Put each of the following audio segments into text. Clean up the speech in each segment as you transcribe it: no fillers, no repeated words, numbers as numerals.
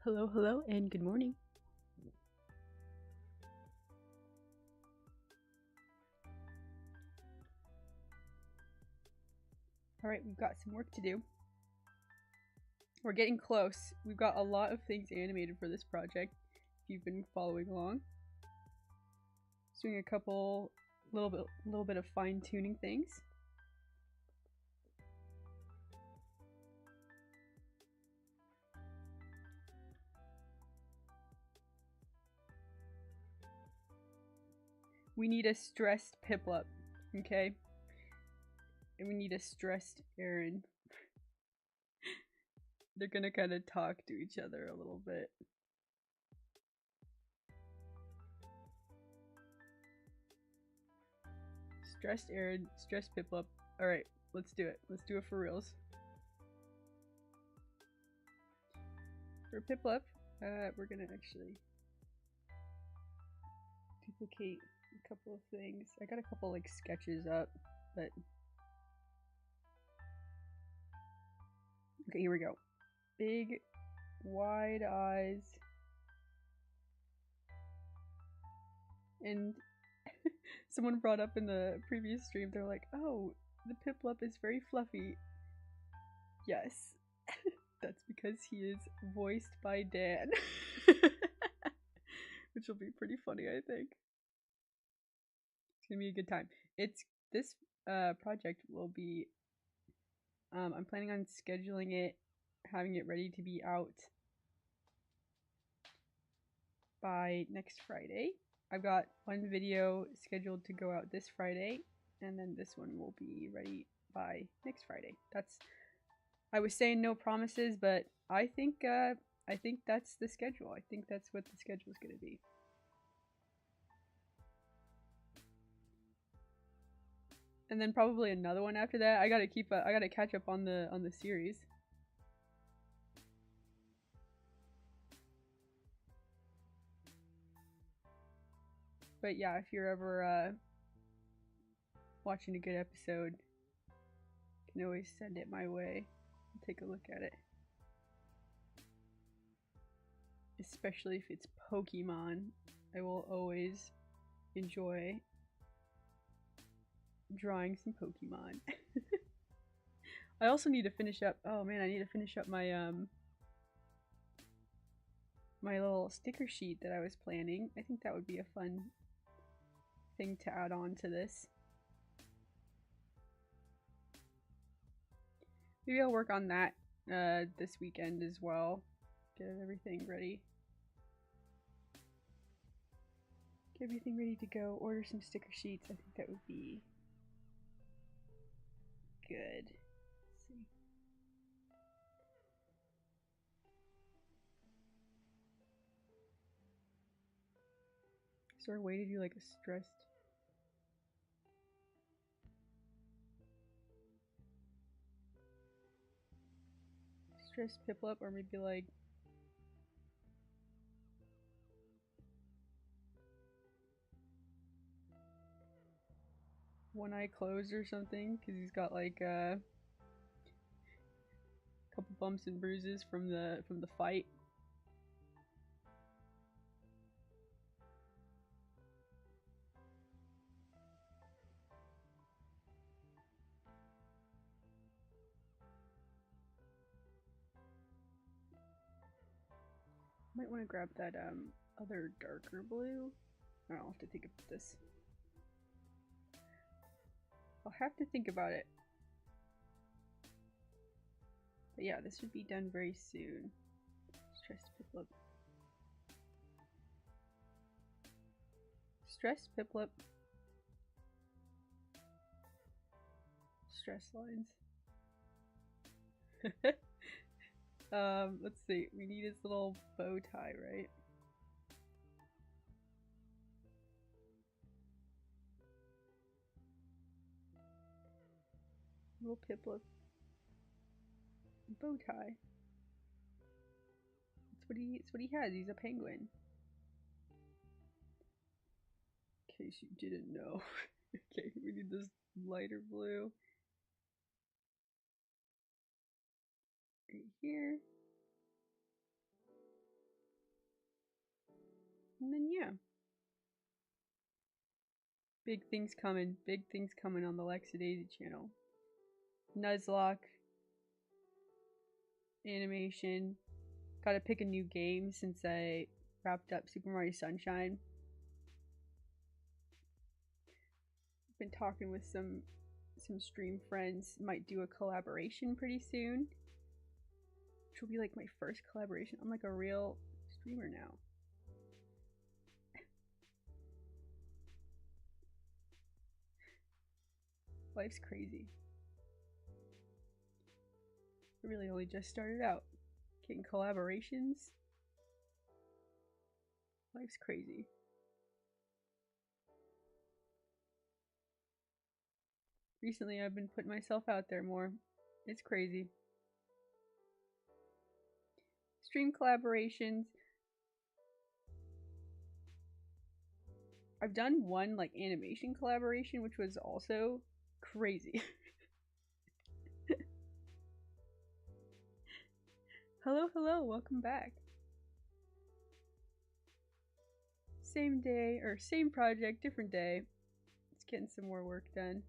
Hello, hello, and good morning. Alright, we've got some work to do. We're getting close. We've got a lot of things animated for this project, if you've been following along. Just doing a couple, little bit of fine-tuning things. We need a stressed Piplup, okay? And we need a stressed Aaron. They're gonna kind of talk to each other a little bit. Stressed Aaron, stressed Piplup. Alright, let's do it. Let's do it for reals. For Piplup, we're gonna actually duplicate a couple of things. I got a couple like sketches up, but okay, here we go. Big, wide eyes. And someone brought up in the previous stream, they're like, oh, the Piplup is very fluffy. Yes, that's because he is voiced by Dan. Which will be pretty funny, I think. It's gonna be a good time. This project will be, I'm planning on scheduling it, having it ready to be out by next Friday. I've got one video scheduled to go out this Friday, and then this one will be ready by next Friday. I was saying no promises, but I think that's the schedule. I think that's what the schedule is going to be. And then probably another one after that. I gotta catch up on the series. But yeah, if you're ever watching a good episode, you can always send it my way. I'll take a look at it. Especially if it's Pokemon. I will always enjoy drawing some Pokemon. I also need to finish up, oh man, I need to finish up my my little sticker sheet that I was planning. I think that would be a fun thing to add on to this. Maybe I'll work on that this weekend as well. Get everything ready. Get everything ready to go. Order some sticker sheets. I think that would be good. Let's see. Is there a way to do like a stressed Piplup, or maybe like one eye closed or something, because he's got like a couple bumps and bruises from the fight. Might want to grab that other darker blue. I'll have to think about this. I'll have to think about it. But yeah, this should be done very soon. Stressed Piplup. Stressed Piplup. Stress lines. Let's see. We need his little bow tie, right? Little Piplup. Bow tie. That's what he has. He's a penguin. In case you didn't know. Okay, we need this lighter blue. Right here. And then yeah. Big things coming on the Lexadaisy channel. Nuzlocke, animation. Gotta pick a new game since I wrapped up Super Mario Sunshine. Been talking with some stream friends. Might do a collaboration pretty soon, which will be like my first collaboration. I'm like a real streamer now. Life's crazy. I really only just started out. Getting collaborations. Life's crazy. Recently I've been putting myself out there more. It's crazy. Stream collaborations. I've done one like animation collaboration, which was also crazy. Hello, hello, welcome back. Same day, or same project, different day. It's getting some more work done.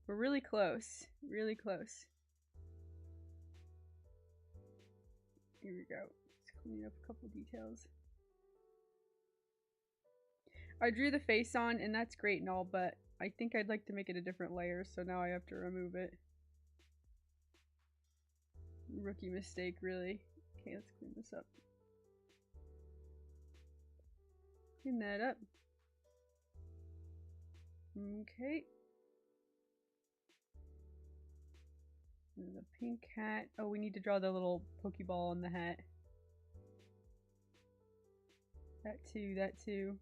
We're really close, really close. Here we go. Just cleaning up a couple details. I drew the face on, and that's great and all, but I think I'd like to make it a different layer, so now I have to remove it. Rookie mistake, really. Okay, let's clean this up. Clean that up. Okay. And the pink hat. Oh, we need to draw the little Pokeball on the hat. That too, that too.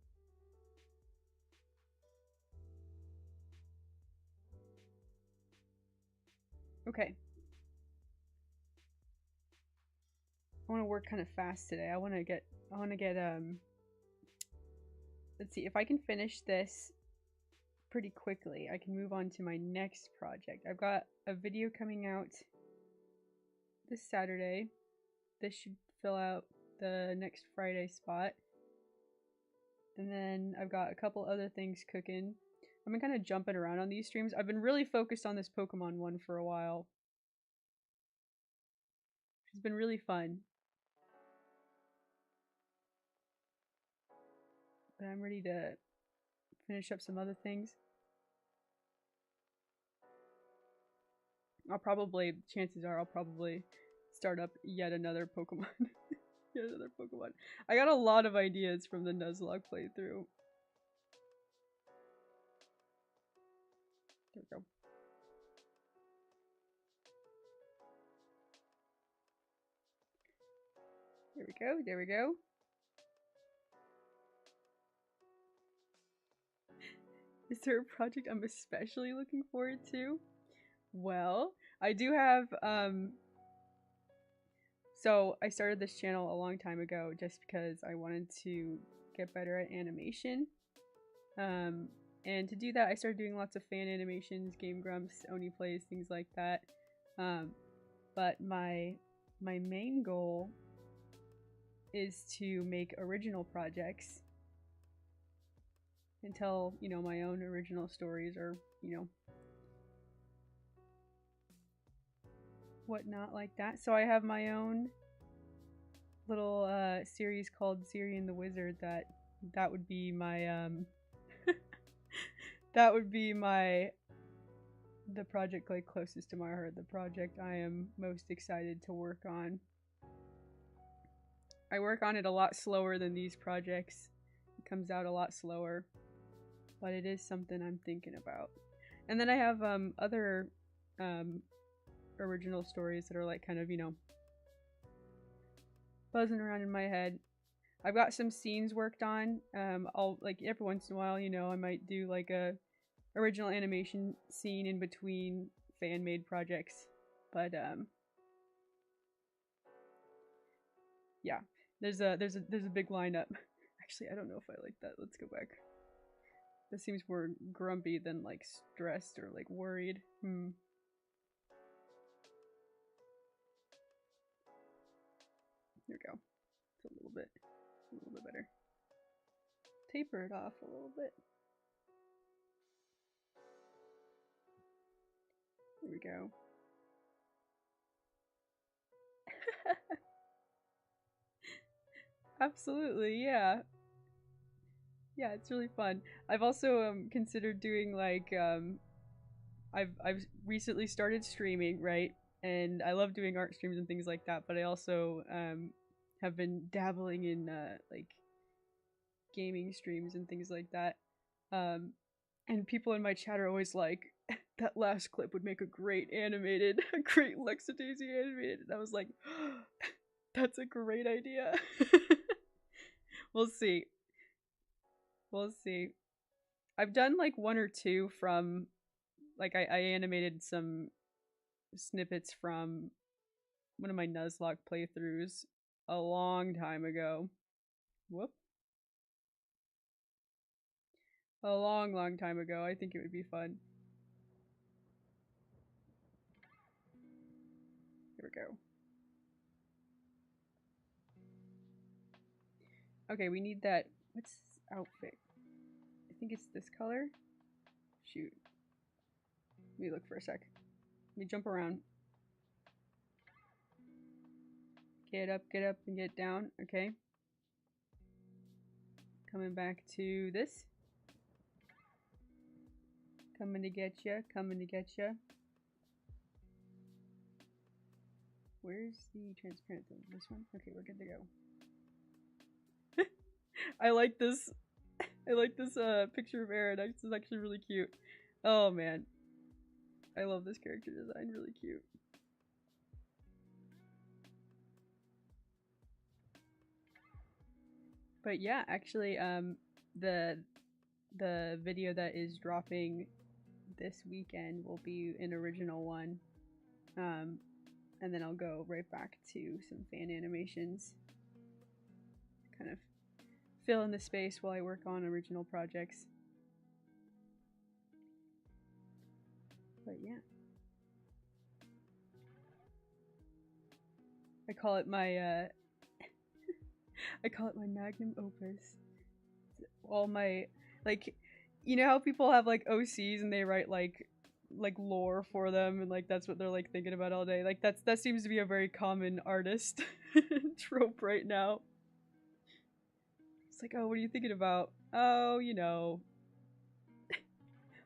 Okay. I want to work kind of fast today. I want to get, let's see, if I can finish this pretty quickly, I can move on to my next project. I've got a video coming out this Saturday. This should fill out the next Friday spot. And then I've got a couple other things cooking. I've been kind of jumping around on these streams. I've been really focused on this Pokemon one for a while. It's been really fun. But I'm ready to finish up some other things. Chances are I'll probably start up yet another Pokemon. Yet another Pokemon. I got a lot of ideas from the Nuzlocke playthrough. There we go. There we go, there we go. Is there a project I'm especially looking forward to? Well, I do have, so I started this channel a long time ago just because I wanted to get better at animation. And to do that, I started doing lots of fan animations, Game Grumps, Oni Plays, things like that. But my main goal is to make original projects and tell, you know, my own original stories, or, you know, whatnot like that. So I have my own little series called Siri and the Wizard. That would be my that would be the project like closest to my heart, the project I am most excited to work on. I work on it a lot slower than these projects. It comes out a lot slower, but it is something I'm thinking about. And then I have other original stories that are like kind of, you know, buzzing around in my head. I've got some scenes worked on. I'll, like, every once in a while, you know, I might do like a original animation scene in between fan-made projects. But yeah, there's a big lineup. Actually, I don't know if I like that. Let's go back. This seems more grumpy than like stressed or like worried. There we go. It's a little bit better. taper it off a little bit. There we go. Absolutely, yeah. Yeah, it's really fun. I've also considered doing like I've recently started streaming, right? And I love doing art streams and things like that, but I also have been dabbling in like gaming streams and things like that. And people in my chat are always like, that last clip would make a great animated, a great Lexadaisy animated. And I was like, that's a great idea. We'll see. We'll see. I've done like one or two from, like I animated some snippets from one of my Nuzlocke playthroughs a long time ago. Whoop. A long time ago. I think it would be fun. Here we go. Okay, we need that. What's this outfit? I think it's this color. Shoot. Let me look for a sec. Let me jump around. Get up, and get down. Okay. Coming back to this. Coming to get ya. Coming to get ya. Where's the transparent thing? This one? Okay, we're good to go. I like this. I like this picture of Aaron. This is actually really cute. Oh man. I love this character design. Really cute. But yeah, actually, the video that is dropping this weekend will be an original one. And then I'll go right back to some fan animations. Kind of fill in the space while I work on original projects. But yeah. I call it my I call it my magnum opus. All my, like, you know how people have like OCs and they write like lore for them and like that's what they're like thinking about all day. Like that seems to be a very common artist trope right now. It's like, oh, what are you thinking about? Oh, you know,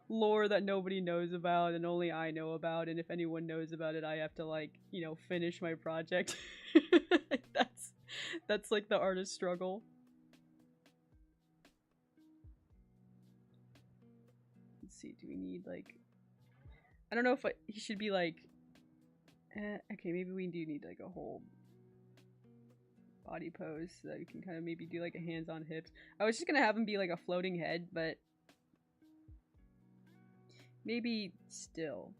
lore that nobody knows about and only I know about, and if anyone knows about it, I have to like, you know, finish my project. That's like the artist struggle. Let's see, do we need like, I don't know if he should be like, okay, maybe we do need like a whole body pose so that you can kind of maybe do like a hands on hips. I was just gonna have him be like a floating head, but maybe still.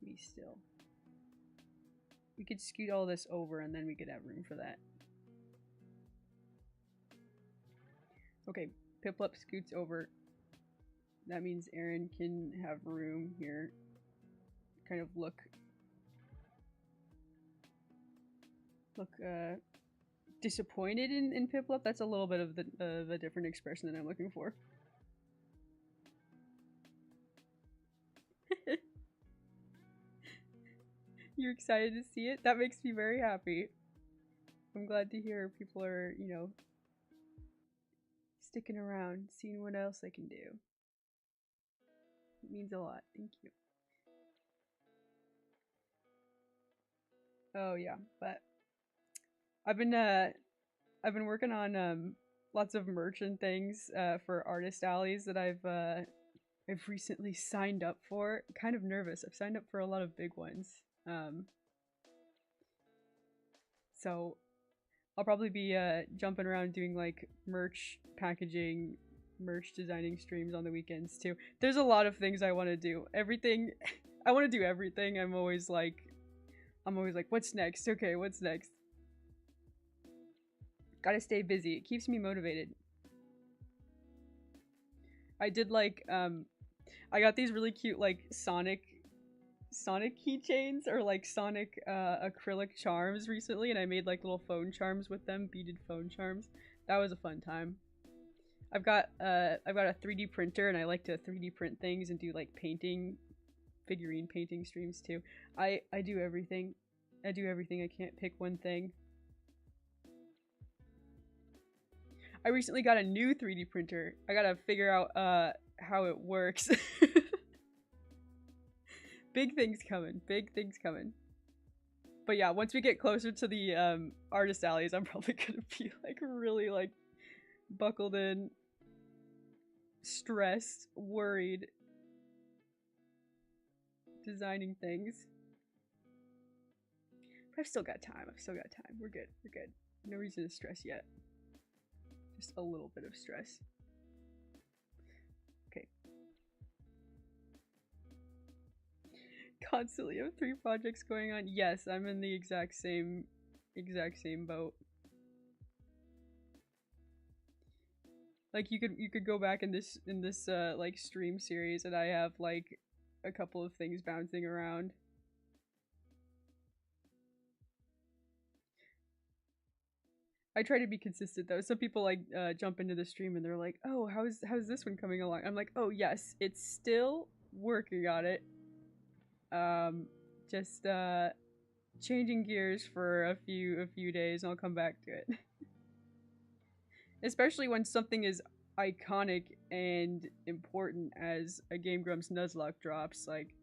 Maybe still. We could scoot all this over and then we could have room for that. Okay, Piplup scoots over. That means Aaron can have room here. Kind of look disappointed in Piplup. That's a little bit of a different expression than I'm looking for. You're excited to see it? That makes me very happy. I'm glad to hear people are, you know, sticking around, seeing what else I can do. It means a lot. Thank you. Oh yeah, but I've been working on lots of merch and things for artist alleys that I've recently signed up for. I'm kind of nervous. I've signed up for a lot of big ones. So I'll probably be jumping around doing like merch packaging, merch designing streams on the weekends too. There's a lot of things I want to do. Everything I want to do everything. I'm always like what's next? Okay, what's next? Gotta stay busy. It keeps me motivated. I did like I got these really cute like Sonic keychains or like Sonic acrylic charms recently, and I made like little phone charms with them, beaded phone charms. That was a fun time. I've got a 3D printer, and I like to 3D print things and do like figurine painting streams too. I do everything. I do everything. I can't pick one thing. I recently got a new 3D printer. I gotta figure out how it works. Big things coming. Big things coming. But yeah, once we get closer to the artist alleys, I'm probably gonna be like really like buckled in, stressed, worried, designing things. But I've still got time. I've still got time. We're good. We're good. No reason to stress yet. Just a little bit of stress. Okay. Constantly have 3 projects going on. Yes, I'm in the exact same boat. Like you could go back in this like stream series, and I have like a couple of things bouncing around. I try to be consistent though. Some people like jump into the stream and they're like, "Oh, how's this one coming along?" I'm like, "Oh yes, it's still working on it. Just changing gears for a few days, and I'll come back to it." Especially when something is iconic and important as a Game Grumps Nuzlocke drops, like,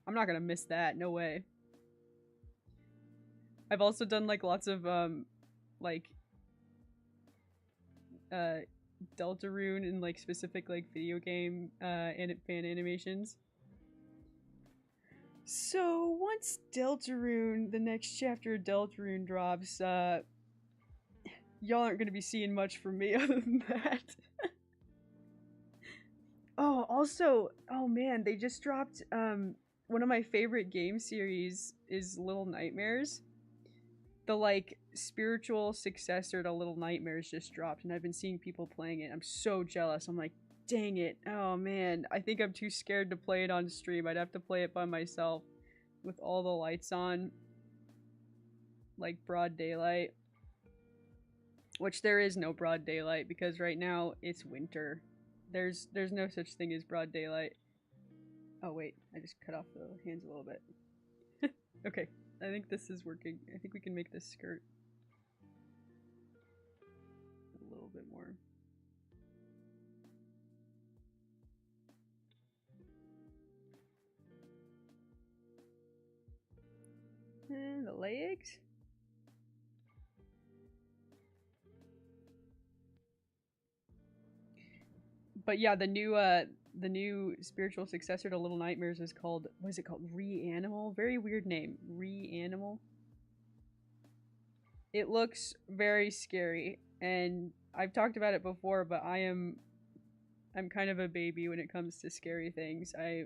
I'm not gonna miss that, no way. I've also done like lots of like Deltarune and like specific like video game and fan animations. So once Deltarune, the next chapter of Deltarune drops, y'all aren't gonna be seeing much from me other than that. Oh, also, oh man, they just dropped, one of my favorite game series is Little Nightmares. The, like, spiritual successor to Little Nightmares just dropped, and I've been seeing people playing it. I'm so jealous. I'm like, dang it. Oh man, I think I'm too scared to play it on stream. I'd have to play it by myself with all the lights on. Like, broad daylight. Which there is no broad daylight, because right now it's winter. There's no such thing as broad daylight. Oh wait, I just cut off the hands a little bit. Okay, I think this is working. I think we can make this skirt a little bit more. And the legs. But yeah, the new spiritual successor to Little Nightmares is called, what is it called? Reanimal? Very weird name. Reanimal. It looks very scary, and I've talked about it before, but I'm kind of a baby when it comes to scary things. I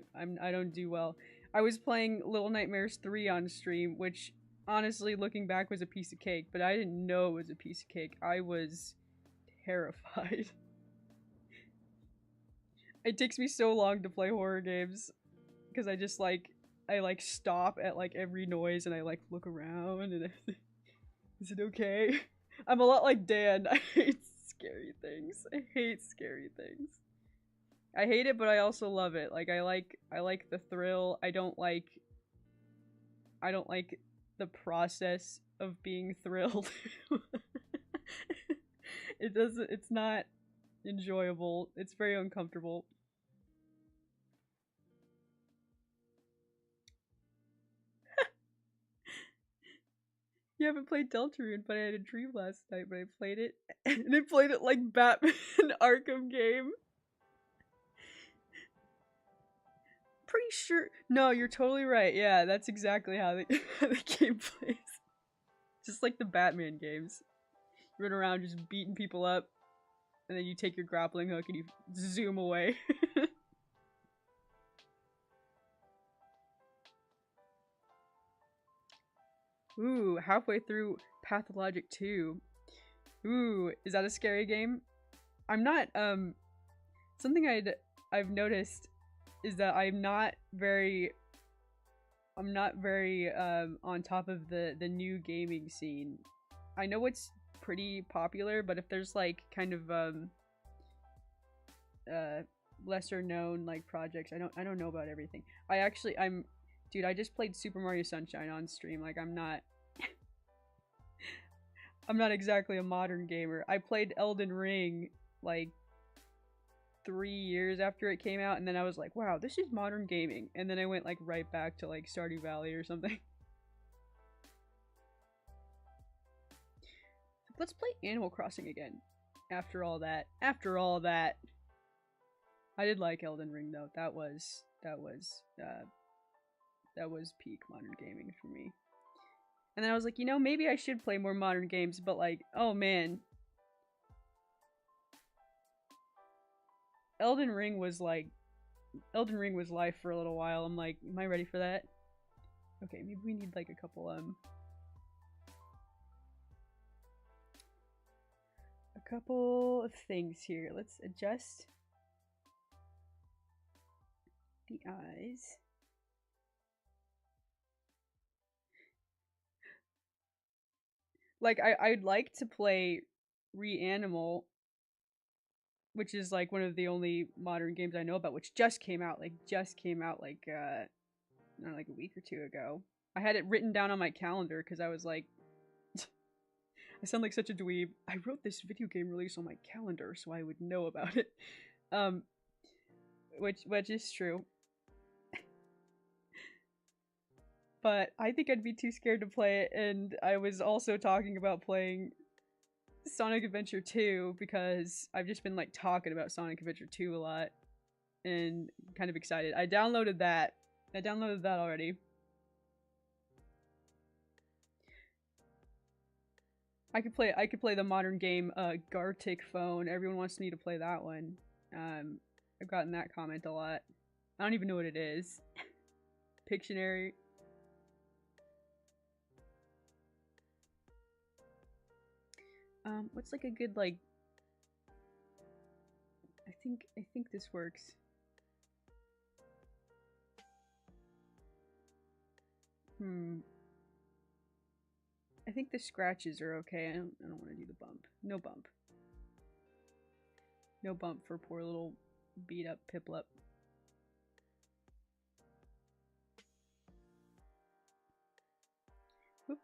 don't do well. I was playing Little Nightmares 3 on stream, which honestly, looking back, was a piece of cake, but I didn't know it was a piece of cake. I was terrified. It takes me so long to play horror games because I just like stop at like every noise and I like look around and is it okay? I'm a lot like Dan. I hate scary things. I hate scary things. I hate it, but I also love it. Like I like the thrill. I don't like the process of being thrilled. It's not enjoyable. It's very uncomfortable. You haven't played Deltarune, but I had a dream last night when I played it, and I played it like Batman Arkham game. Pretty sure. No, you're totally right. Yeah, that's exactly how the game plays. Just like the Batman games. You run around just beating people up, and then you take your grappling hook and you zoom away. Ooh, halfway through Pathologic 2. Ooh, is that a scary game? I'm not, something I've noticed is that I'm not very on top of the new gaming scene. I know it's pretty popular, but if there's like kind of lesser known like projects. I don't know about everything. Dude, I just played Super Mario Sunshine on stream. Like I'm not I'm not exactly a modern gamer. I played Elden Ring like 3 years after it came out, and then I was like, wow, this is modern gaming. And then I went like right back to like Stardew Valley or something. Let's play Animal Crossing again. After all that. After all that. I did like Elden Ring though. That was peak modern gaming for me. And then I was like, you know, maybe I should play more modern games, but like, oh man. Elden Ring was life for a little while. I'm like, am I ready for that? Okay, maybe we need like a couple of things here. Let's adjust the eyes. Like, I'd like to play Reanimal, which is like one of the only modern games I know about, which just came out like a week or two ago. I had it written down on my calendar because I was like, I sound like such a dweeb. I wrote this video game release on my calendar so I would know about it. Which is true. But I think I'd be too scared to play it, and I was also talking about playing Sonic Adventure 2 because I've just been like talking about Sonic Adventure 2 a lot and kind of excited. I downloaded that already. I could play the modern game Gartic Phone. Everyone wants me to play that one. I've gotten that comment a lot. I don't even know what it is. Pictionary. What's like a good like I think this works. I think the scratches are okay. I don't want to do the bump. No bump. No bump for poor little beat up Piplup. Whoop.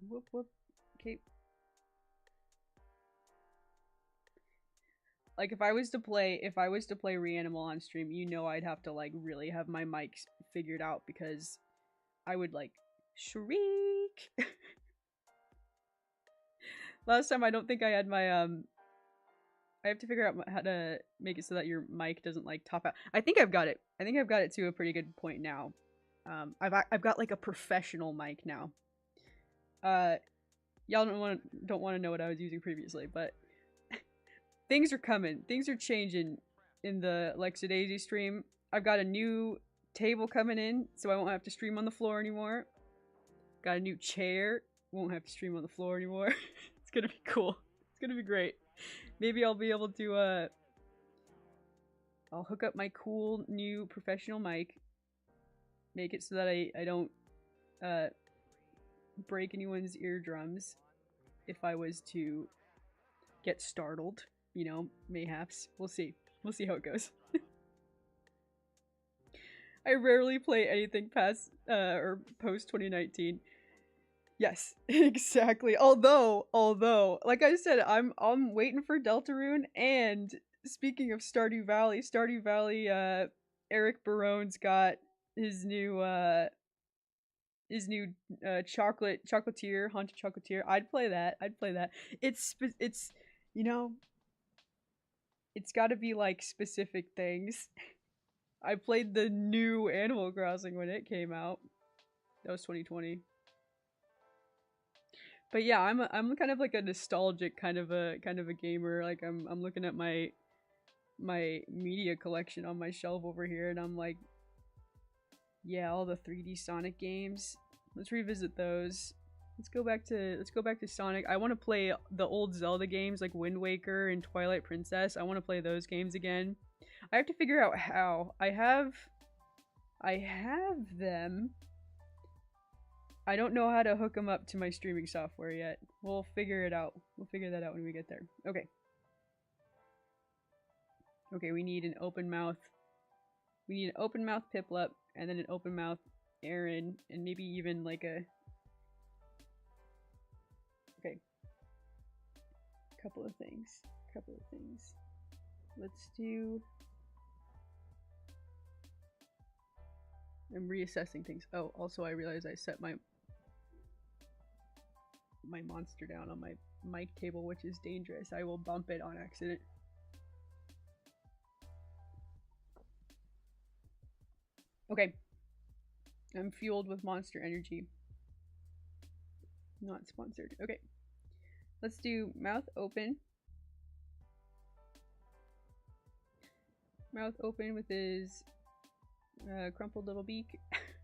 Whoop whoop. Okay. Like if I was to play Reanimal on stream, you know I'd have to like really have my mics figured out because I would like shriek. Last time I don't think I had my I have to figure out how to make it so that your mic doesn't like top out. I think I've got it. I think I've got it to a pretty good point now. I've got like a professional mic now. Y'all don't want to know what I was using previously, but things are coming. Things are changing in the Lexadaisy stream. I've got a new table coming in, so I won't have to stream on the floor anymore. Got a new chair. Won't have to stream on the floor anymore. It's gonna be cool. It's gonna be great. Maybe I'll be able to, I'll hook up my cool new professional mic. Make it so that I don't, break anyone's eardrums if I was to get startled. You know, mayhaps. We'll see. We'll see how it goes. I rarely play anything past, or post 2019. Yes, exactly. Although, like I said, I'm waiting for Deltarune, and speaking of Stardew Valley, Eric Barone's got his new chocolatier, haunted chocolatier. I'd play that. It's you know, it's got to be like specific things. I played the new Animal Crossing when it came out. That was 2020. But yeah, I'm kind of like a nostalgic kind of a gamer. Like I'm looking at my media collection on my shelf over here, and I'm like, yeah, all the 3D Sonic games. Let's revisit those. Let's go back to Sonic. I want to play the old Zelda games like Wind Waker and Twilight Princess. I want to play those games again. I have to figure out how. I have them. I don't know how to hook them up to my streaming software yet. We'll figure it out. We'll figure that out when we get there. Okay. Okay, we need an open mouth. We need an open mouth Piplup, and then an open mouth Aaron, and maybe even like a... Okay. Couple of things. Let's do... I'm reassessing things. Oh, also I realized I set my monster down on my mic table, which is dangerous. I will bump it on accident. Okay. I'm fueled with monster energy. Not sponsored. Okay. Let's do mouth open. Mouth open with his crumpled little beak.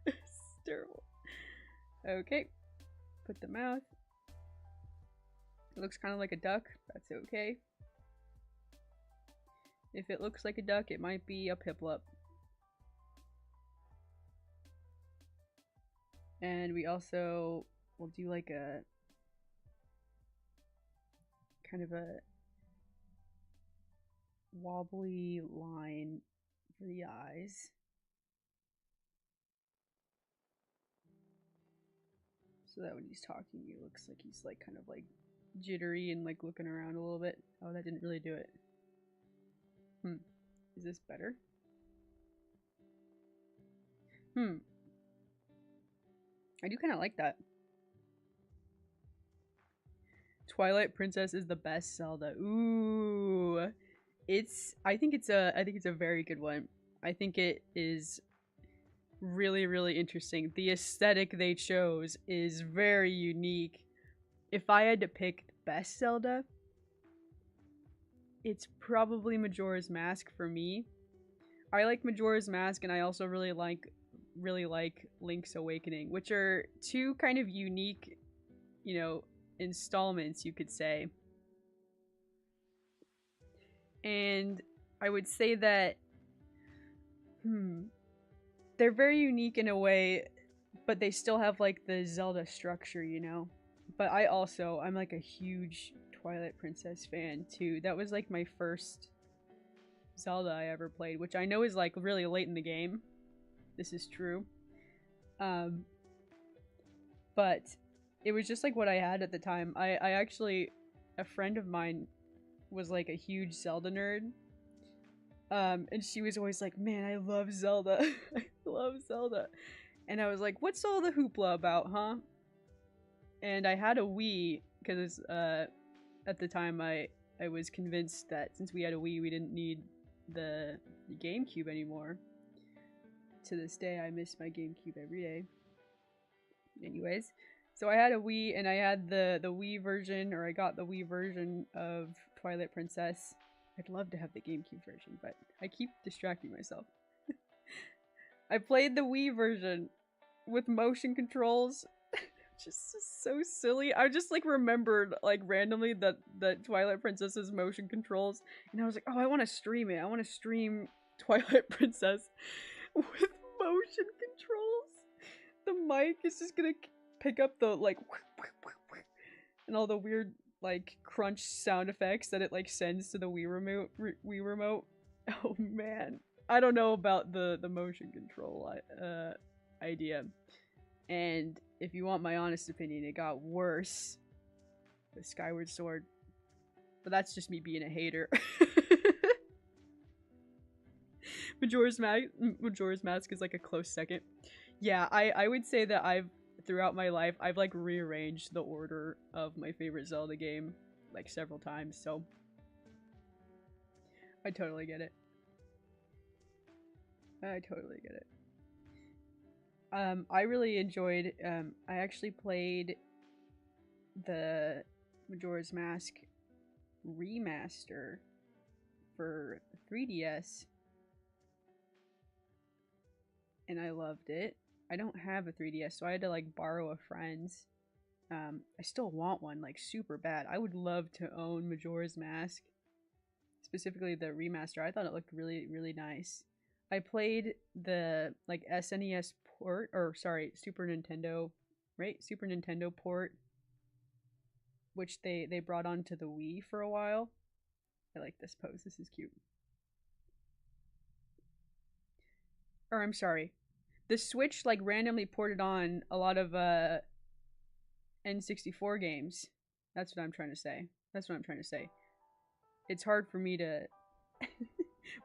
It's terrible. Okay. Put the mouth. It looks kind of like a duck. That's okay. If it looks like a duck, it might be a Piplup. And we also will do like a kind of a wobbly line for the eyes. So that when he's talking, it looks like he's like kind of like jittery and like looking around a little bit. Oh, that didn't really do it. Is this better? I do kind of like that. Twilight Princess is the best Zelda. Ooh. I think it's a very good one. I think it is really, really interesting. The aesthetic they chose is very unique. If I had to pick the best Zelda, it's probably Majora's Mask for me. I like Majora's Mask, and I also really like Link's Awakening, which are two kind of unique, you know, installments, you could say. And I would say that they're very unique in a way, but they still have like the Zelda structure, you know. But I'm like a huge Twilight Princess fan too. That was like my first Zelda I ever played, which I know is like really late in the game. This is true. But it was just like what I had at the time. I actually, a friend of mine was like a huge Zelda nerd. And she was always like, man, I love Zelda. I love Zelda. And I was like, what's all the hoopla about, huh? And I had a Wii, because at the time I was convinced that since we had a Wii, we didn't need the GameCube anymore. To this day, I miss my GameCube every day. Anyways, so I had a Wii, and I had the Wii version, or I got the Wii version of Twilight Princess. I'd love to have the GameCube version, but I keep distracting myself. I played the Wii version with motion controls. Just so silly. I just like remembered like randomly that Twilight Princess's motion controls, and I was like, oh, I want to stream it. I want to stream Twilight Princess with motion controls. The mic is just gonna pick up the like and all the weird like crunch sound effects that it like sends to the Wii remote. Oh man, I don't know about the motion control idea. And if you want my honest opinion, it got worse with Skyward Sword. But that's just me being a hater. Majora's Mask is like a close second. Yeah, I would say that throughout my life, I've like rearranged the order of my favorite Zelda game like several times, so I totally get it. I totally get it. I really enjoyed, I actually played the Majora's Mask remaster for 3DS, and I loved it. I don't have a 3DS, so I had to like borrow a friend's. I still want one, like super bad. I would love to own Majora's Mask, specifically the remaster. I thought it looked really, really nice. I played the like SNES port, or sorry, Super Nintendo right? Super Nintendo port, which they brought onto the Wii for a while. I like this pose. This is cute. Or I'm sorry, the Switch like randomly ported on a lot of N64 games. That's what I'm trying to say. That's what I'm trying to say. It's hard for me to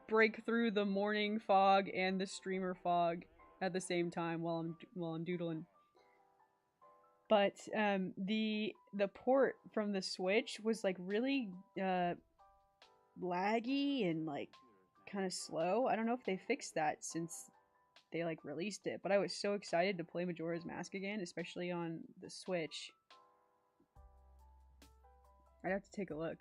break through the morning fog and the streamer fog at the same time while I'm doodling. But the port from the Switch was like really laggy and like kind of slow. I don't know if they fixed that since they like released it, but I was so excited to play Majora's Mask again, especially on the Switch. I'd have to take a look.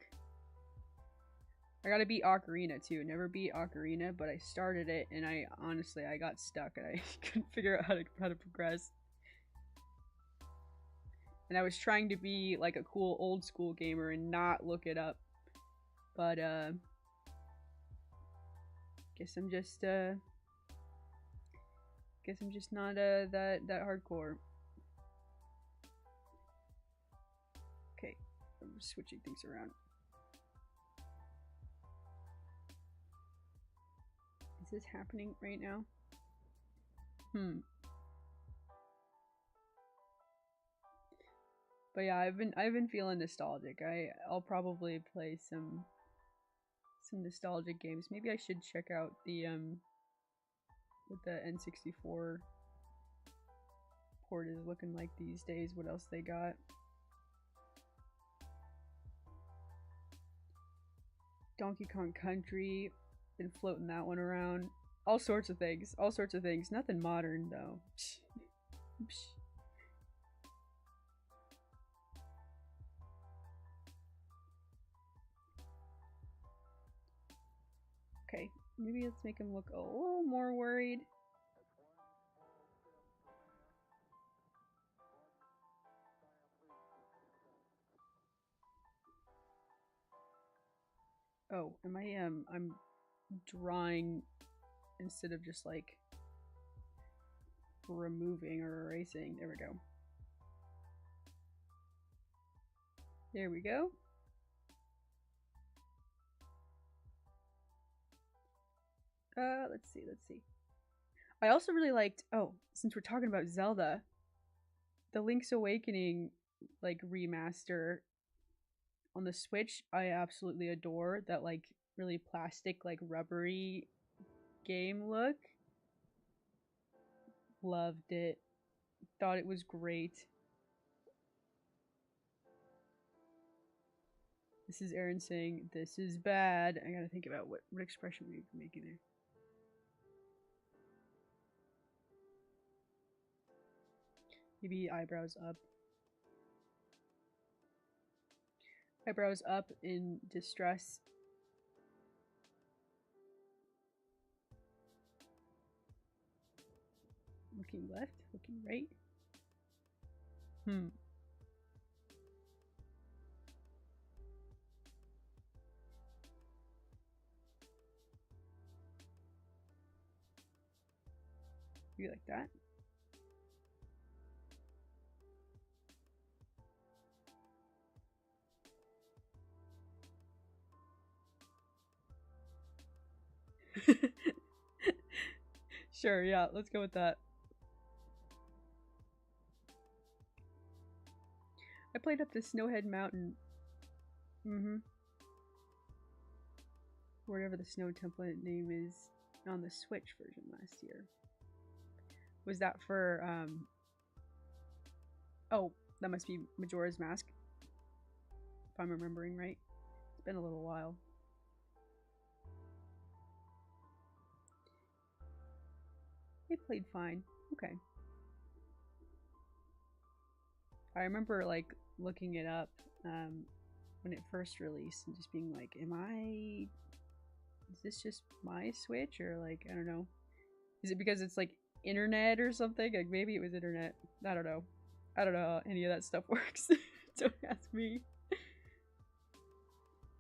I gotta beat Ocarina too. Never beat Ocarina, but I started it and I honestly got stuck and I couldn't figure out how to progress. And I was trying to be like a cool old school gamer and not look it up. But guess I'm just not that hardcore. Okay, I'm just switching things around. Is this happening right now? But yeah, I've been feeling nostalgic. I'll probably play some nostalgic games. Maybe I should check out the what the N64 port is looking like these days. What else they got? Donkey Kong Country. Been floating that one around. All sorts of things. All sorts of things. Nothing modern though. Okay, maybe let's make him look a little more worried. Oh, am I I'm drawing instead of just like removing or erasing. There we go. There we go. Let's see. I also really liked, oh, since we're talking about Zelda, the Link's Awakening like remaster on the Switch, I absolutely adore that like really plastic, like rubbery game look. Loved it. Thought it was great. This is Aaron saying, this is bad. I gotta think about what expression we're making there. Maybe eyebrows up. Eyebrows up in distress. Looking left, looking right. You like that? Sure, yeah, let's go with that. I played up the Snowhead Mountain. Whatever the snow template name is on the Switch version last year. Was that for, oh, that must be Majora's Mask. If I'm remembering right. It's been a little while. It played fine. Okay. I remember like looking it up when it first released and just being like, is this just my Switch or like, I don't know. Is it because it's like internet or something? Like maybe it was internet. I don't know. I don't know how any of that stuff works. Don't ask me.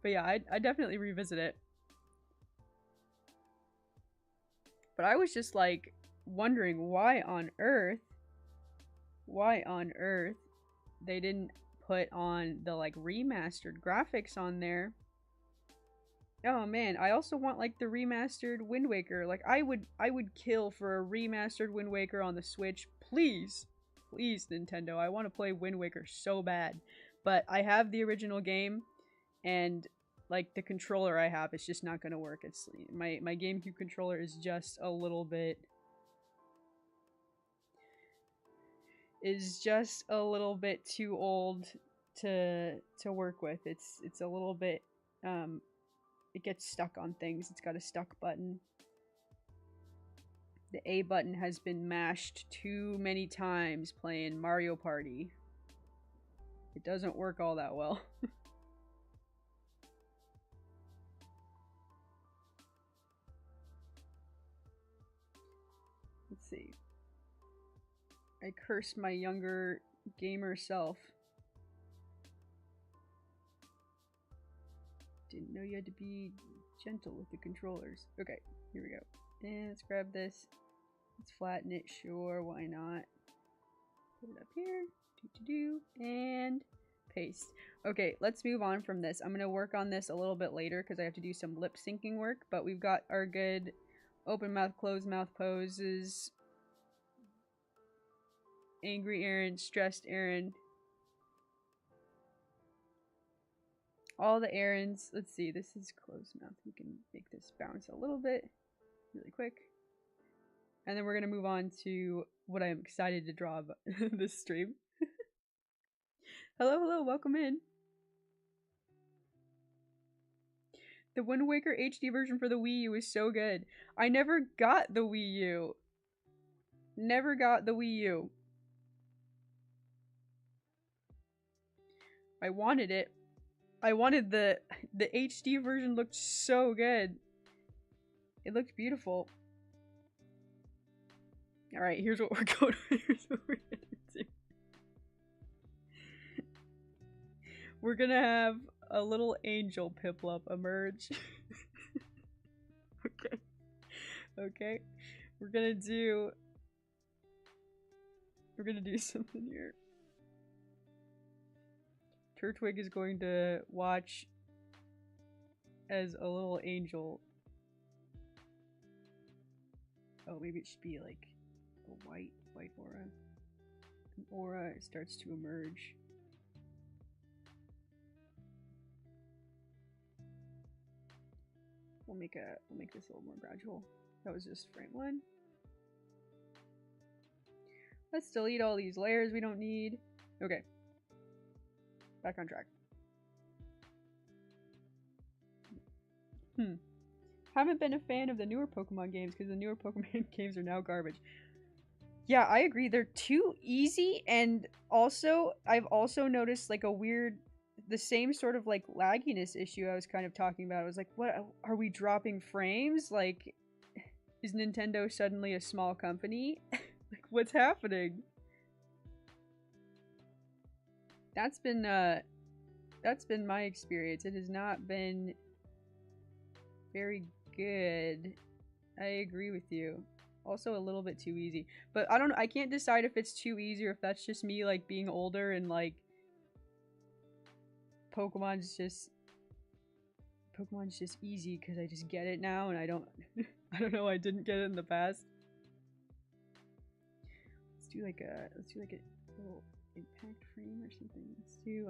But yeah, I definitely revisit it. But I was just like wondering why on earth why on earth they didn't put on the like remastered graphics on there. Oh man, I also want like the remastered Wind Waker. Like I would kill for a remastered Wind Waker on the Switch. Please. Please, Nintendo. I want to play Wind Waker so bad. But I have the original game, and like the controller I have, it's just not gonna work. It's my GameCube controller is just a little bit too old to work with. It's a little bit it gets stuck on things. It's got a stuck button. The A button has been mashed too many times playing Mario Party. It doesn't work all that well. Let's see. I curse my younger gamer self. Didn't know you had to be gentle with the controllers. Okay, here we go. And let's grab this. Let's flatten it. Sure, why not? Put it up here. And paste. Okay, let's move on from this. I'm going to work on this a little bit later because I have to do some lip syncing work. But we've got our good open mouth, closed mouth poses. Angry Aaron, stressed Aaron. All the errands. Let's see, this is closed mouth. We can make this bounce a little bit really quick. And then we're going to move on to what I'm excited to draw this stream. Hello, welcome in. The Wind Waker HD version for the Wii U is so good. I never got the Wii U. Never got the Wii U. I wanted it. I wanted the HD version. Looked so good. It looked beautiful. All right, here's what we're going. Here's what we're gonna do. We're gonna have a little angel Piplup emerge. Okay. Okay. We're gonna do something here. Turtwig is going to watch as a little angel. Oh, maybe it should be like a white aura. An aura starts to emerge. We'll make this a little more gradual. That was just frame 1. Let's delete all these layers we don't need. Okay. Back on track. Haven't been a fan of the newer Pokemon games because the newer Pokemon games are now garbage. Yeah, I agree. They're too easy, and also I've also noticed like the same sort of like lagginess issue I was kind of talking about. I was like, what are we dropping frames? Like, is Nintendo suddenly a small company? Like, what's happening? That's been my experience. It has not been very good. I agree with you. Also a little bit too easy. But I don't know, I can't decide if it's too easy or if that's just me like being older and like Pokemon's just easy because I just get it now and I don't I don't know, I didn't get it in the past. Let's do like a little impact frame or something. Let's do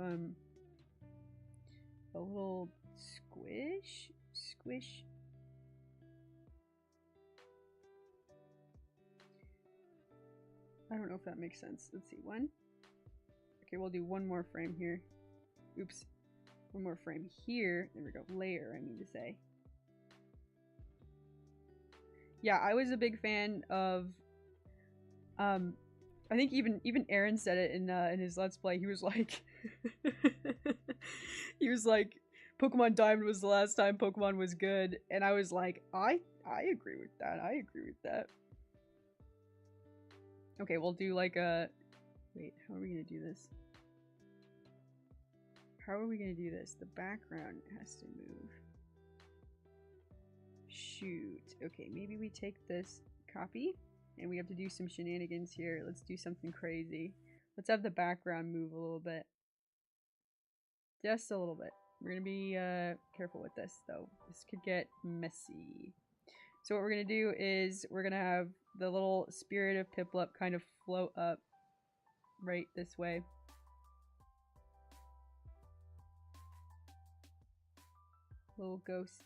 a little squish. I don't know if that makes sense. Let's see, 1. Okay, we'll do one more frame here. Oops. One more frame here. There we go. Layer, I mean to say. Yeah, I was a big fan of I think even Aaron said it in his Let's Play. He was like Pokemon Diamond was the last time Pokemon was good, and I was like, I agree with that. I agree with that. Okay, we'll do like a wait, how are we gonna do this? How are we gonna do this? The background has to move. Shoot. Okay, maybe we take this copy and we have to do some shenanigans here. Let's do something crazy. Let's have the background move a little bit. Just a little bit. We're gonna be careful with this though. This could get messy. So what we're gonna do is we're gonna have the little spirit of Piplup kind of float up right this way. Little ghost.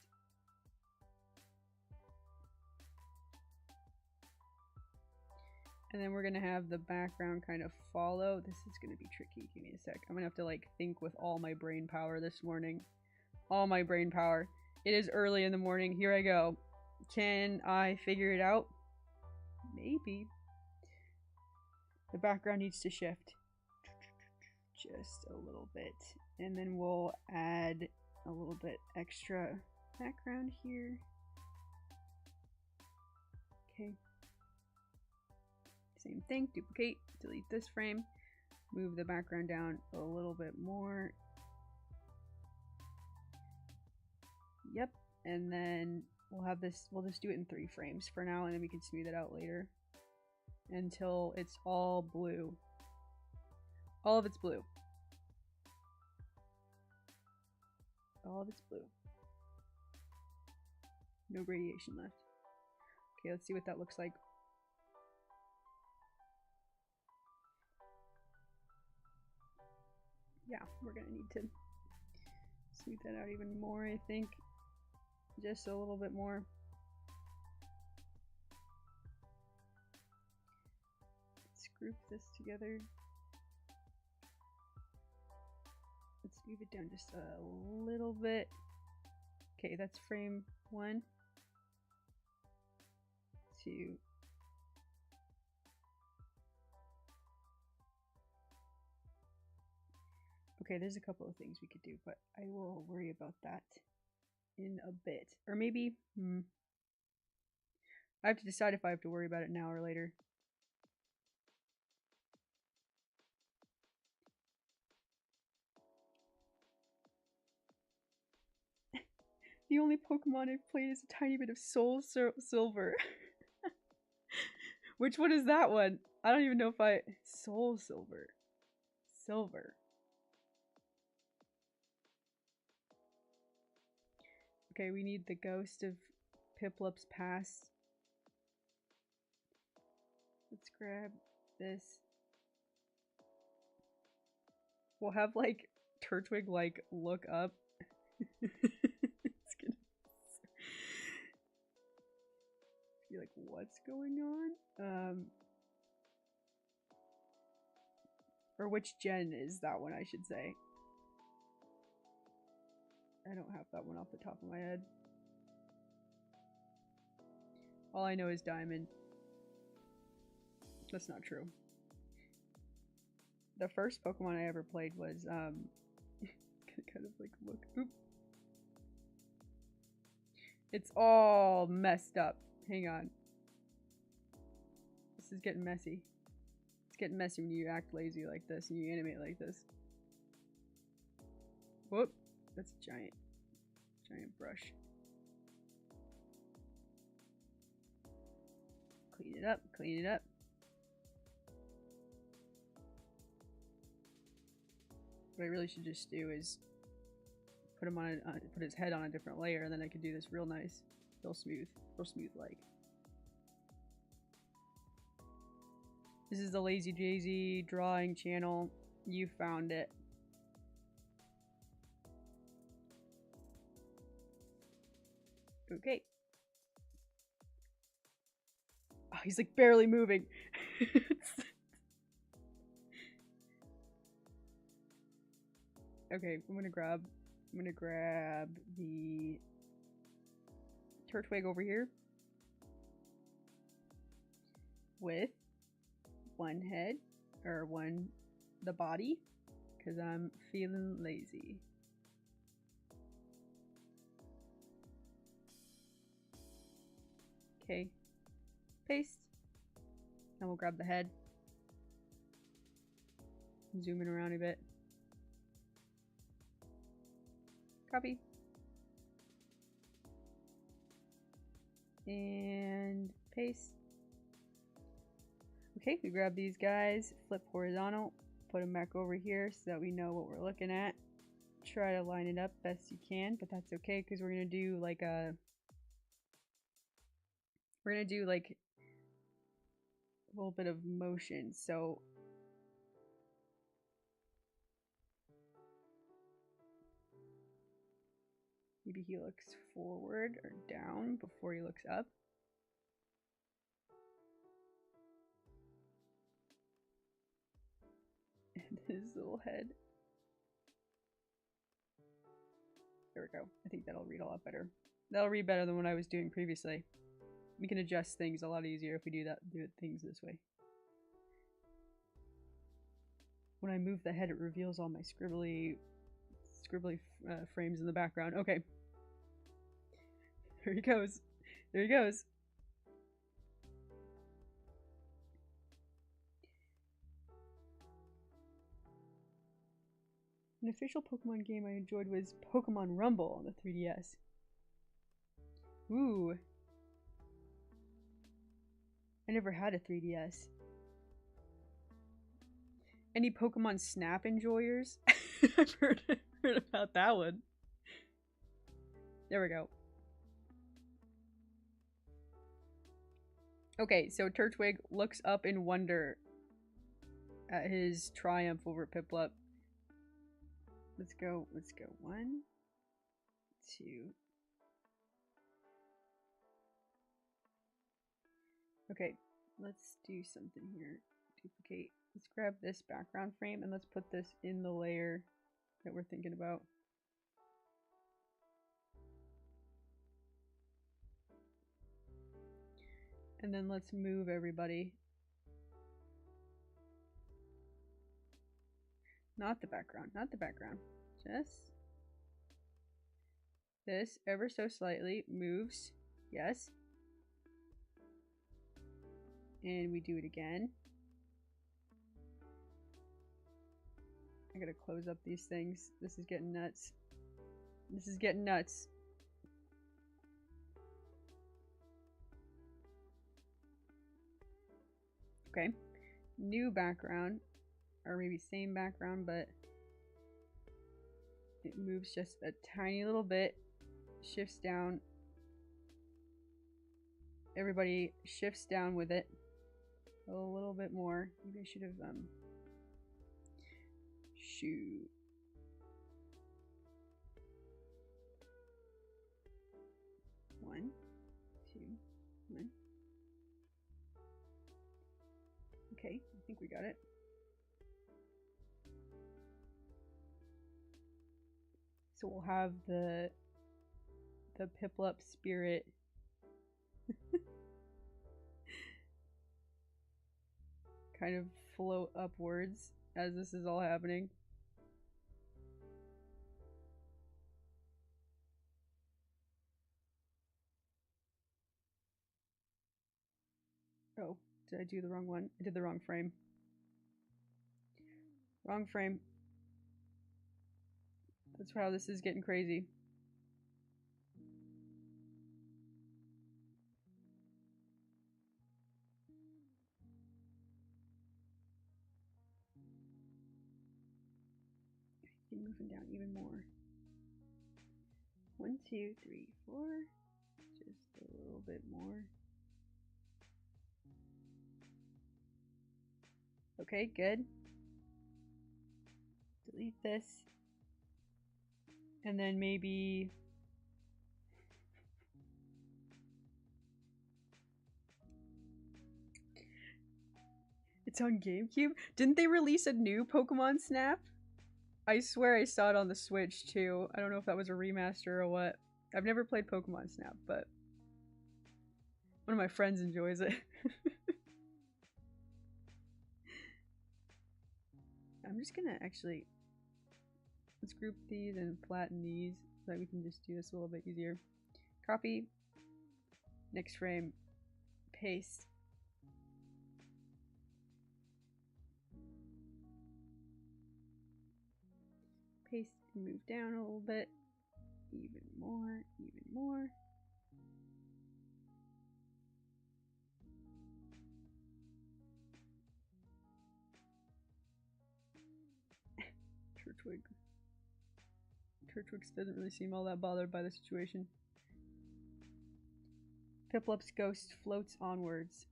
And then we're gonna have the background kind of follow. This is gonna be tricky. Give me a sec. I'm gonna have to like think with all my brain power this morning. All my brain power. It is early in the morning. Here I go. Can I figure it out? Maybe. The background needs to shift. Just a little bit. And then we'll add a little bit extra background here. Okay. Same thing, duplicate, delete this frame, move the background down a little bit more. Yep, and then we'll have this, we'll just do it in 3 frames for now, and then we can smooth it out later until it's all blue. All of it's blue. All of it's blue. No radiation left. Okay, let's see what that looks like. Yeah, we're gonna need to smooth that out even more, I think. Just a little bit more. Let's group this together. Let's move it down just a little bit. Okay, that's frame 1, 2. Okay, there's a couple of things we could do, but I will worry about that in a bit. Or maybe, I have to decide if I have to worry about it now or later. The only Pokemon I've played is a tiny bit of Soul Silver. Which one is that one? I don't even know if I... Soul Silver. Silver. Okay, we need the ghost of Piplup's past. Let's grab this. We'll have like Turtwig like look up. It's gonna be like, what's going on? Or which gen is that one, I should say. I don't have that one off the top of my head. All I know is Diamond. That's not true. The first Pokemon I ever played was, kind of like look, oop. It's all messed up. Hang on. This is getting messy. It's getting messy when you act lazy like this and you animate like this. Whoop. That's a giant brush. Clean it up, clean it up. What I really should just do is put him on put his head on a different layer, and then I could do this real nice, real smooth like. This is the Lazy Jay-Z drawing channel. You found it. Okay. Oh, he's like barely moving. Okay, I'm gonna grab the Turtwig over here with one head, or the body, because I'm feeling lazy. Okay, paste, and we'll grab the head, zoom in around a bit, copy, and paste. Okay, we grab these guys, flip horizontal, put them back over here so that we know what we're looking at. Try to line it up best you can, but that's okay because we're gonna do like a little bit of motion. So maybe he looks forward or down before he looks up. And his little head. There we go. I think that'll read a lot better. That'll read better than what I was doing previously. We can adjust things a lot easier if we do things this way. When I move the head, it reveals all my scribbly frames in the background. Okay. There he goes. There he goes. An official Pokemon game I enjoyed was Pokemon Rumble on the 3DS. Ooh. I never had a 3DS. Any Pokemon Snap enjoyers? I've heard about that one. There we go. Okay, so Turtwig looks up in wonder at his triumph over Piplup. Let's go. 1, 2. Okay, let's do something here. Duplicate. Let's grab this background frame and let's put this in the layer that we're thinking about. And then let's move everybody. Not the background, not the background. Just this ever so slightly moves. Yes. And we do it again. I gotta close up these things. This is getting nuts. This is getting nuts. Okay. New background. Or maybe same background, but it moves just a tiny little bit. Shifts down. Everybody shifts down with it. A little bit more. Maybe I should have, shoot. One, 2, 1. Okay, I think we got it. So we'll have the Piplup spirit kind of float upwards as this is all happening. Oh, did I do the wrong one? I did the wrong frame. Wrong frame. That's how this is getting crazy. Moving down even more. 1, 2, 3, 4. Just a little bit more. Okay, good. Delete this. And then maybe it's on GameCube? Didn't they release a new Pokemon Snap? I swear I saw it on the Switch too. I don't know if that was a remaster or what. I've never played Pokemon Snap, but one of my friends enjoys it. I'm just gonna actually, let's group these and flatten these so that we can just do this a little bit easier. Copy, next frame, paste. Paste and move down a little bit. Even more, even more. Turtwig. Turtwig doesn't really seem all that bothered by the situation. Piplup's ghost floats onwards.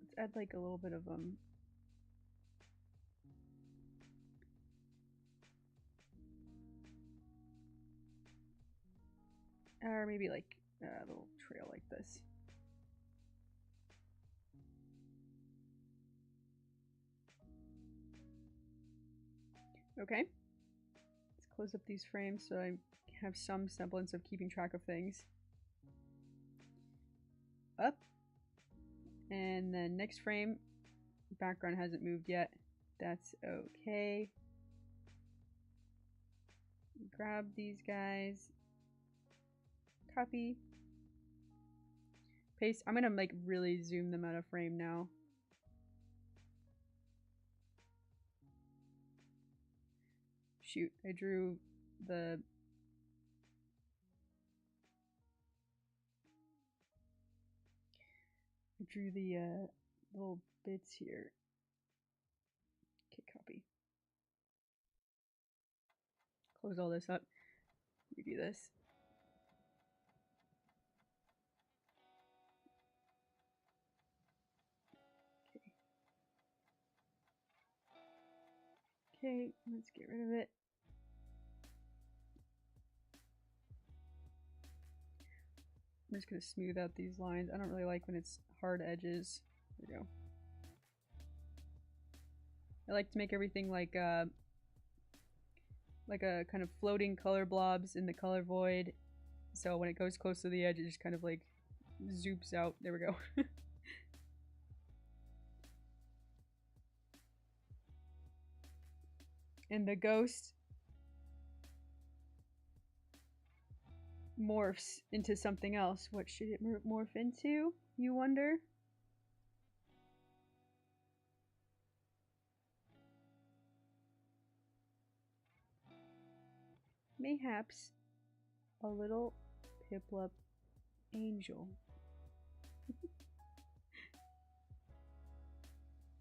Let's add like a little bit of or maybe like a little trail like this. Okay. Let's close up these frames so I have some semblance of keeping track of things. Up. And then next frame, background hasn't moved yet. That's okay. Grab these guys. Copy. Paste. I'm gonna like really zoom them out of frame now. Shoot, I drew the little bits here. Okay, copy. Close all this up. Redo this. Okay, let's get rid of it. I'm just gonna smooth out these lines. I don't really like when it's hard edges. There we go. I like to make everything like a kind of floating color blobs in the color void. So when it goes close to the edge, it just kind of like zoops out. There we go. And the ghost morphs into something else. What should it morph into, you wonder? Mayhaps a little Piplup angel.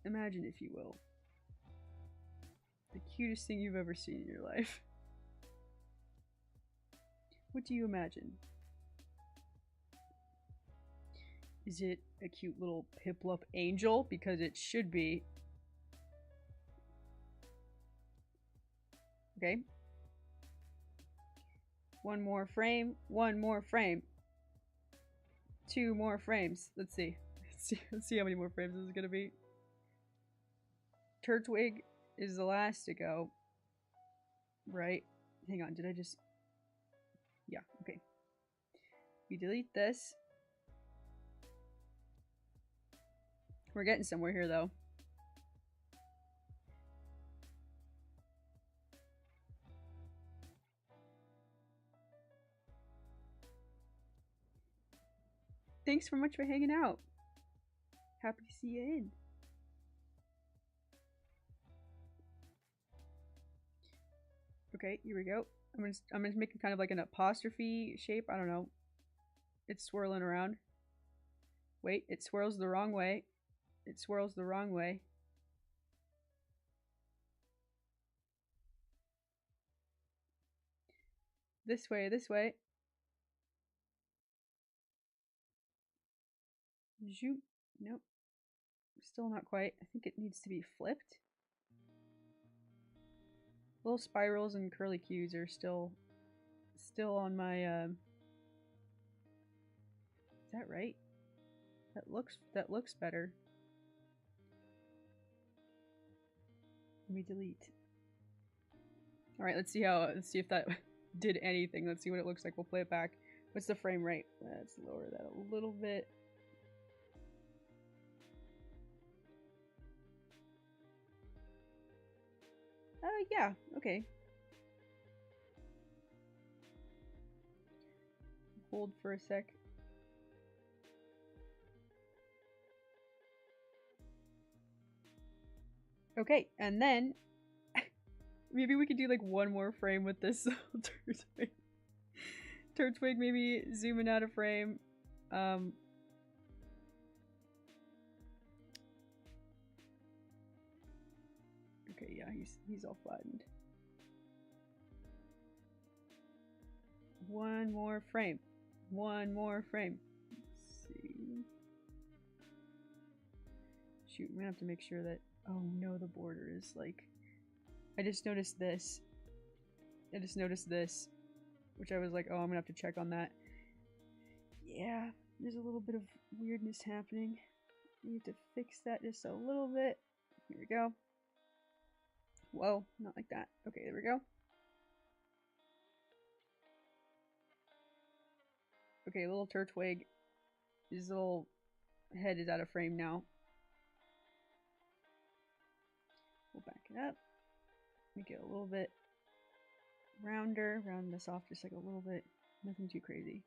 Imagine, if you will, the cutest thing you've ever seen in your life. What do you imagine? Is it a cute little Piplup angel? Because it should be. Okay. One more frame. One more frame. Two more frames. Let's see. Let's see how many more frames this is gonna be. Turtwig is the last to go. Right? Hang on, did I just... Yeah, okay. We delete this. We're getting somewhere here, though. Thanks so much for hanging out. Happy to see you in. Okay, here we go. I'm gonna make it kind of like an apostrophe shape. I don't know. It's swirling around. Wait, it swirls the wrong way. It swirls the wrong way. This way, this way. Zoop. Nope. Still not quite. I think it needs to be flipped. Little spirals and curly cues are still on my is that right? That looks better. Let me delete. Alright, let's see if that did anything. Let's see what it looks like. We'll play it back. What's the frame rate? Let's lower that a little bit. Yeah, okay. Hold for a sec. Okay, and then maybe we could do like one more frame with this. Turtwig maybe zooming out of frame. Okay, yeah, he's all flattened. One more frame. One more frame. Let's see. Shoot, I'm gonna have to make sure that... Oh no, the border is like... I just noticed this. Which I was like, oh, I'm gonna have to check on that. Yeah, there's a little bit of weirdness happening. We need to fix that just a little bit. Here we go. Whoa, not like that. Okay, there we go. Okay, little Turtwig. His little head is out of frame now. We'll back it up. Make it a little bit rounder. Round this off just like a little bit. Nothing too crazy.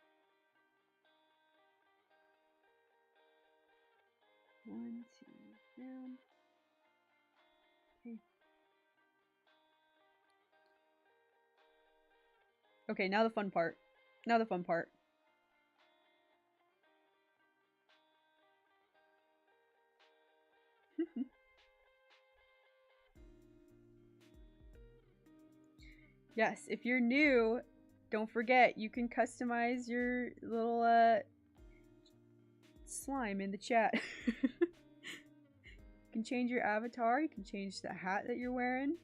1, 2, down. Okay. Okay, now the fun part. Now the fun part. Yes, if you're new, don't forget you can customize your little slime in the chat. You can change your avatar, you can change the hat that you're wearing.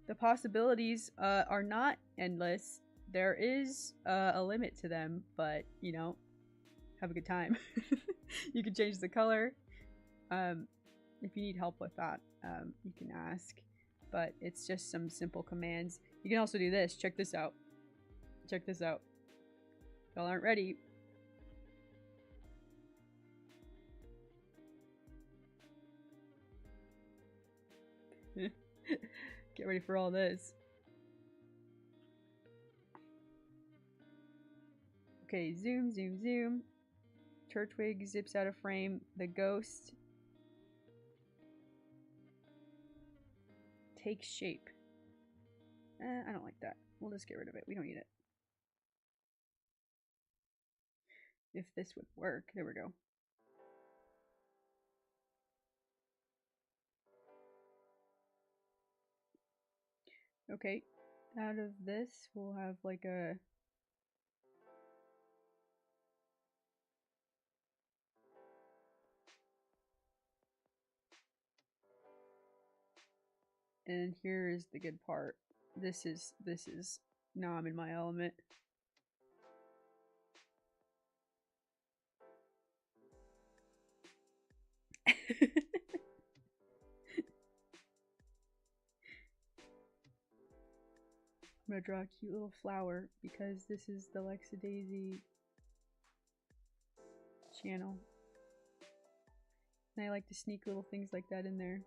The possibilities are not endless. There is a limit to them, but you know, have a good time. You can change the color. If you need help with that, you can ask, but it's just some simple commands. You can also do this. Check this out. Check this out. Y'all aren't ready. Get ready for all this. Okay, zoom, zoom, zoom. Turtwig zips out of frame. The ghost takes shape. I don't like that. We'll just get rid of it. We don't need it. If this would work. There we go. Okay, out of this, we'll have like a... And here is the good part. This is, now I'm in my element. I'm gonna draw a cute little flower because this is the Lexadaisy channel. And I like to sneak little things like that in there.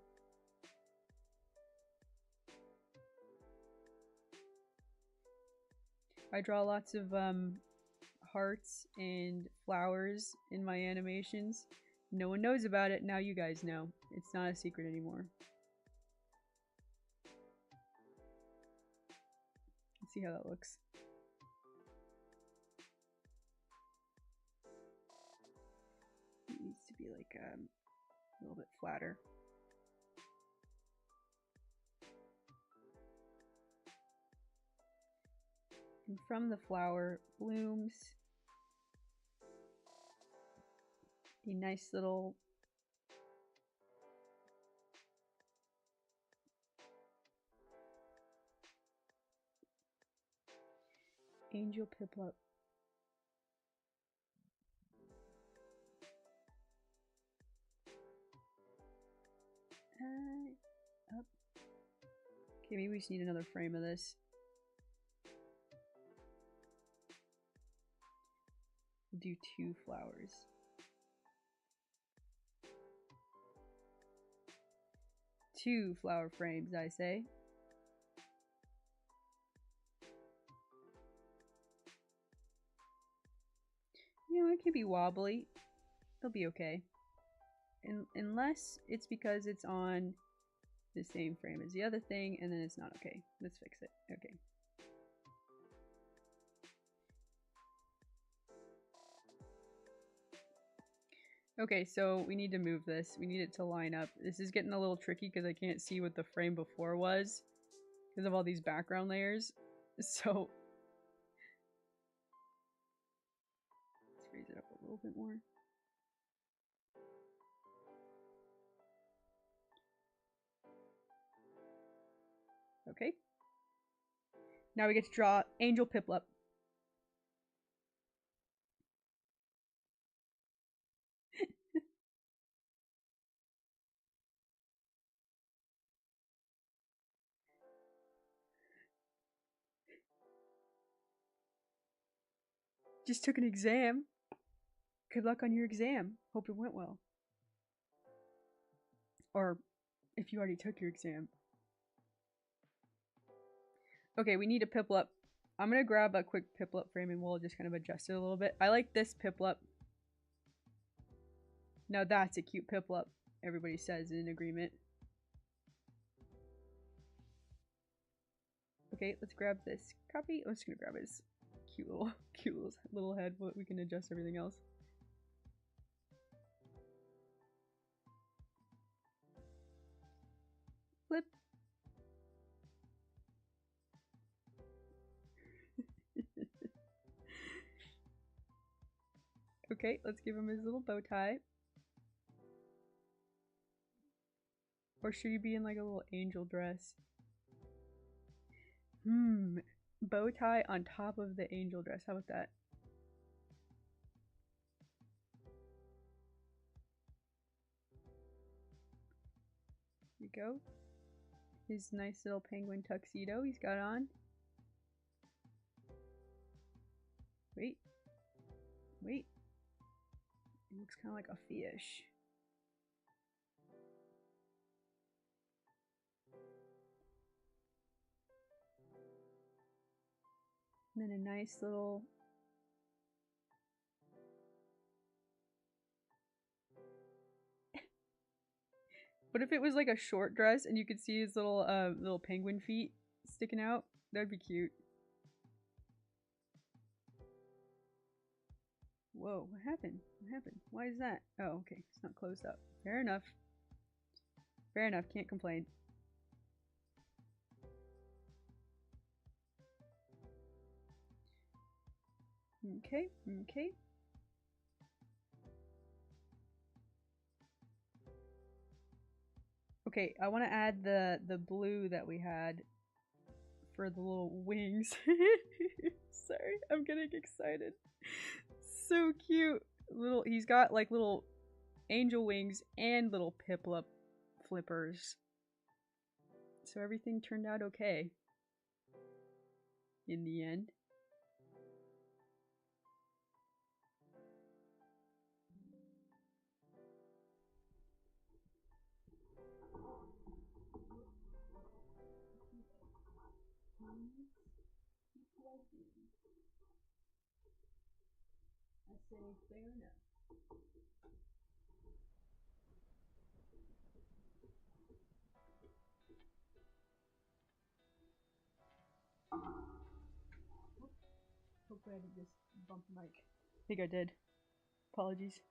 I draw lots of hearts and flowers in my animations. No one knows about it, now you guys know. It's not a secret anymore. Let's see how that looks. It needs to be like a little bit flatter. And from the flower blooms a nice little angel piplup. Up. Okay, maybe we just need another frame of this. We'll do 2 flowers. Two flower frames, I say. You know, it can be wobbly. It'll be okay. Unless it's because it's on the same frame as the other thing, and then it's not okay. Let's fix it. Okay. Okay, so we need to move this. We need it to line up. This is getting a little tricky because I can't see what the frame before was because of all these background layers. So let's raise it up a little bit more. Okay. Now we get to draw Angel Piplup. Just took an exam. Good luck on your exam. Hope it went well. Or if you already took your exam. Okay, we need a Piplup. I'm gonna grab a quick Piplup frame and we'll just kind of adjust it a little bit. I like this Piplup. Now that's a cute Piplup, everybody says in agreement. Okay, let's grab this copy. I'm just gonna grab his cute little head, but we can adjust everything else. Flip. Okay, let's give him his little bow tie. Or should he be in like a little angel dress? Bow tie on top of the angel dress. How about that? Here we go. His nice little penguin tuxedo he's got on. Wait. Wait. It looks kind of like a fish. And then a nice little... What if it was like a short dress and you could see his little penguin feet sticking out? That'd be cute. Whoa, what happened? What happened? Why is that? Oh, okay. It's not closed up. Fair enough. Fair enough. Can't complain. Okay, okay. Okay, I want to add the blue that we had for the little wings. Sorry, I'm getting excited. So cute. He's got like little angel wings and little Piplup flippers. So everything turned out okay in the end. I say fair enough. Hopefully I didn't just bump the mic. I think I did. Apologies.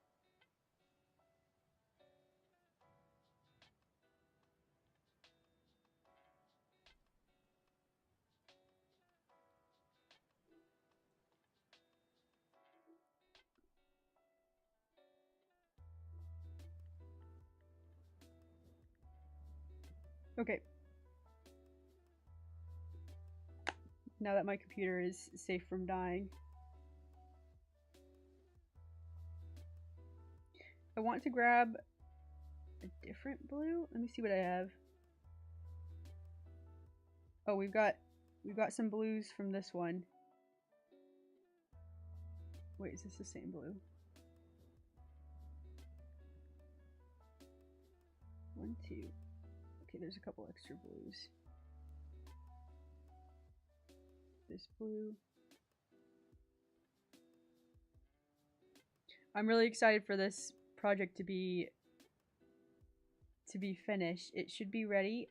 Okay. Now that my computer is safe from dying. I want to grab a different blue. Let me see what I have. Oh, we've got some blues from this one. Wait, is this the same blue? One, two. Okay, there's a couple extra blues. This blue. I'm really excited for this project to be finished. It should be ready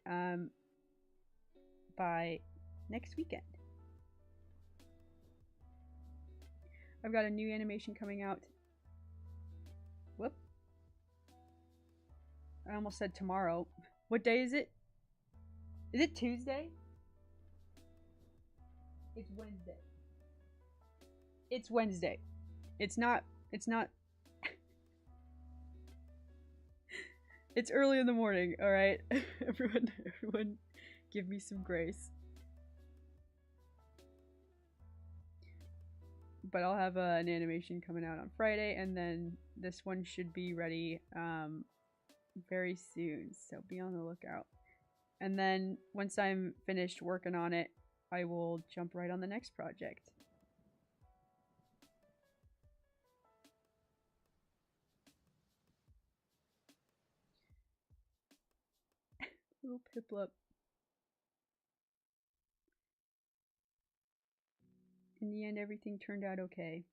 by next weekend. I've got a new animation coming out. Whoop. I almost said tomorrow. What day is it? Is it Tuesday? It's Wednesday. It's Wednesday. It's not. It's early in the morning, alright? Everyone give me some grace. But I'll have an animation coming out on Friday, and then this one should be ready very soon, so be on the lookout. And then once I'm finished working on it, I will jump right on the next project. Little Piplup. In the end, everything turned out okay.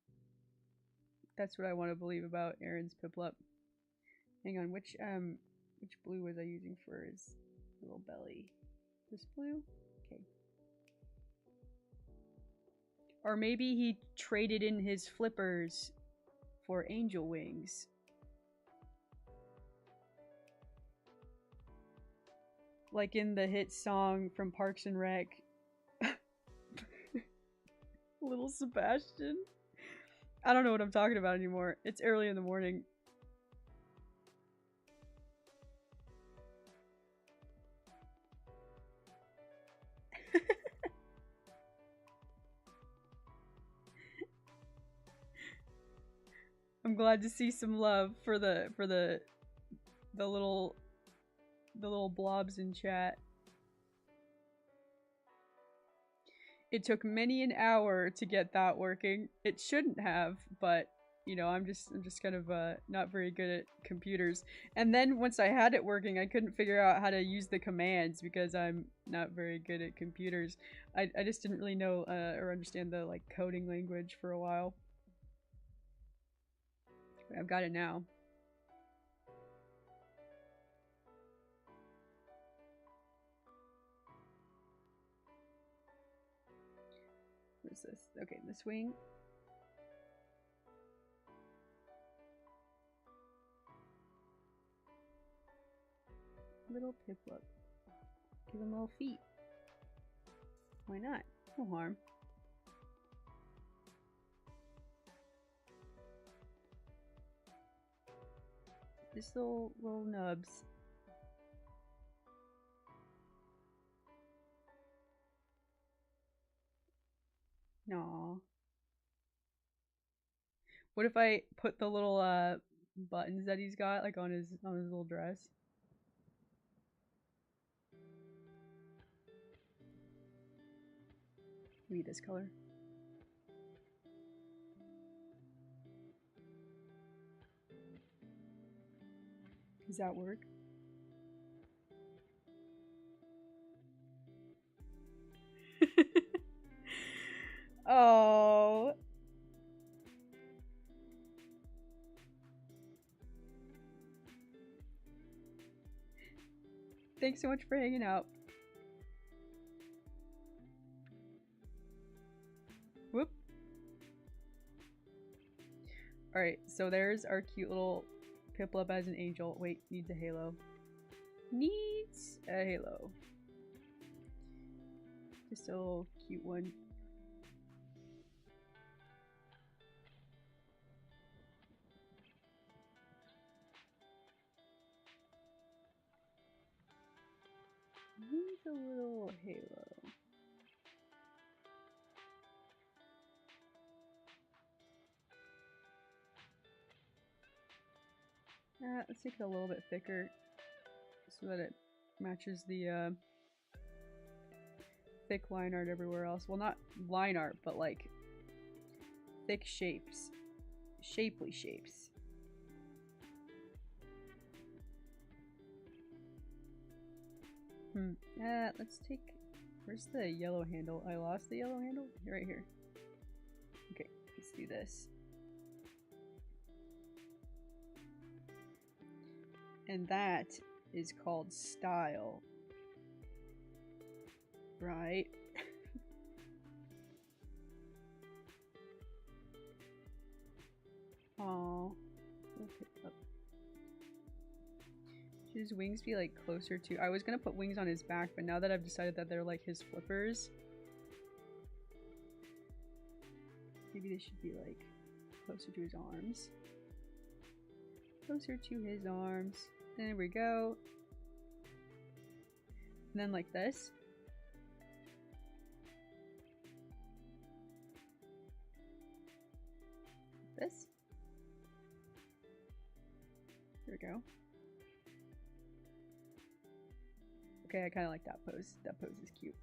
That's what I want to believe about Aaron's Piplup. Hang on, which blue was I using for his little belly? This blue? Okay. Or maybe he traded in his flippers for angel wings. Like in the hit song from Parks and Rec. Little Sebastian. I don't know what I'm talking about anymore. It's early in the morning. I'm glad to see some love for the little blobs in chat. It took many an hour to get that working. It shouldn't have, but you know, I'm just kind of not very good at computers. And then once I had it working, I couldn't figure out how to use the commands because I'm not very good at computers. I just didn't really know or understand the like coding language for a while. But I've got it now. What is this? Okay, this wing. Little Piplup. Give him little feet. Why not? No harm. Just little nubs. Aww. What if I put the little buttons that he's got like on his little dress? Maybe this color. Does that work? Oh. Thanks so much for hanging out. Whoop. Alright, so there's our cute little Piplup as an angel. Wait, needs a halo. Needs a halo. Just a little cute one. Needs a little halo. Let's make it a little bit thicker so that it matches the thick line art everywhere else. Well, not line art, but like thick shapes. Shapely shapes. Let's take... Where's the yellow handle? I lost the yellow handle? Right here. Okay, let's do this. And that is called style. Right? Aww. Should his wings be like closer to? I was gonna put wings on his back, but now that I've decided that they're like his flippers, maybe they should be like closer to his arms. Closer to his arms. There we go. And then like this. This. There we go. Okay, I kind of like that pose. That pose is cute.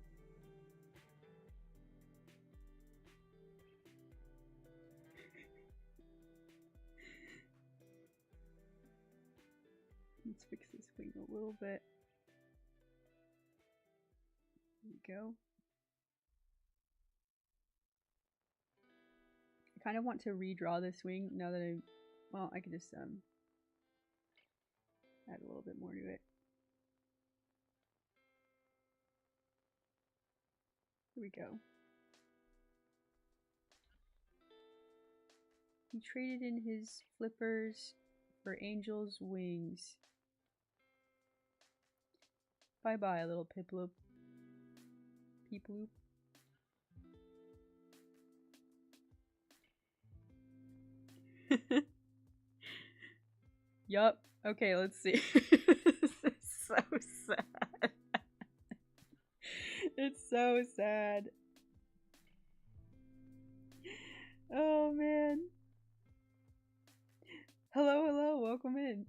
Let's fix this wing a little bit. There we go. I kind of want to redraw this wing now that I'm, well, I could just add a little bit more to it. Here we go. He traded in his flippers for Angel's wings. Bye bye, little Piploop. Peeploop. Yup. Okay, let's see. This is so sad. It's so sad. Oh man. Hello, hello, welcome in.